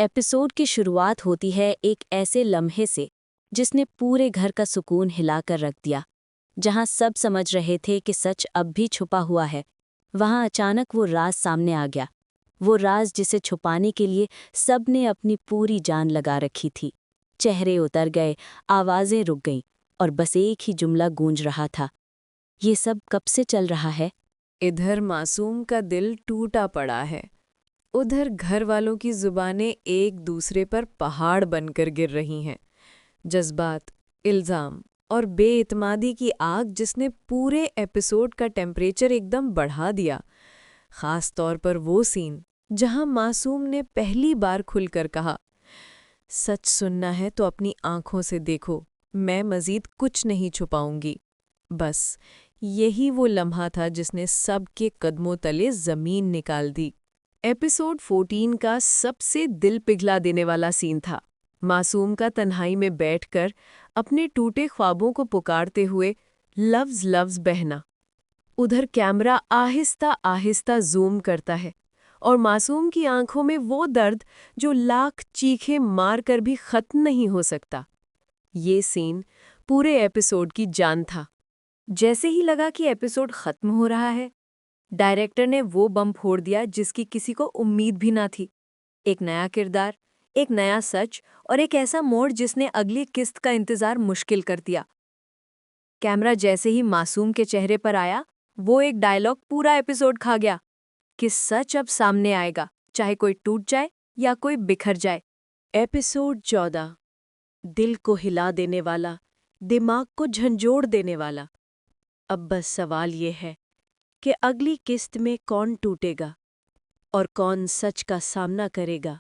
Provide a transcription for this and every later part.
Episode की शुरुआत होती है एक ऐसे लम्हे से जिसने पूरे घर का सुकून हिलाकर रख दिया। जहां सब समझ रहे थे कि सच अब भी छुपा हुआ है, वहां अचानक वो राज सामने आ गया। वो राज जिसे छुपाने के लिए सब ने अपनी पूरी जान लगा रखी थी। चेहरे उतर गए, आवाजें रुक गईं और बस एक ही जुमला गूंज रहा था, ये सब कब से चल रहा है? इधर मासूम का दिल टूटा पड़ा है, उधर घर वालों की जुबानें एक दूसरे पर पहाड़ बनकर गिर रही हैं। जज्बात, इल्ज़ाम और बेइत्मादी की आग जिसने पूरे एपिसोड का टेम्परेचर एकदम बढ़ा दिया। ख़ास तौर पर वो सीन जहां मासूम ने पहली बार खुलकर कहा, सच सुनना है तो अपनी आंखों से देखो, मैं मज़ीद कुछ नहीं छुपाऊंगी। बस यही वो लम्हा था जिसने सबके कदमों तले ज़मीन निकाल दी। एपिसोड 14 का सबसे दिल पिघला देने वाला सीन था। मासूम का तन्हाई में बैठकर अपने टूटे ख्वाबों को पुकारते हुए लफ्ज़ लफ्ज़ बहना। उधर कैमरा आहिस्ता आहिस्ता जूम करता है और मासूम की आंखों में वो दर्द जो लाख चीखें मारकर भी खत्म नहीं हो सकता। ये सीन पूरे एपिसोड की जान था। जैसे ही लगा कि एपिसोड खत्म हो रहा है, डायरेक्टर ने वो बम फोड़ दिया जिसकी किसी को उम्मीद भी ना थी। एक नया किरदार, एक नया सच और एक ऐसा मोड़ जिसने अगली किस्त का इंतजार मुश्किल कर दिया। कैमरा जैसे ही मासूम के चेहरे पर आया, वो एक डायलॉग पूरा एपिसोड खा गया कि सच अब सामने आएगा, चाहे कोई टूट जाए या कोई बिखर जाए। एपिसोड 14, दिल को हिला देने वाला, दिमाग को झंझोड़ देने वाला। अब बस सवाल ये है कि अगली किस्त में कौन टूटेगा और कौन सच का सामना करेगा।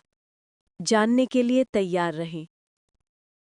जानने के लिए तैयार रहें।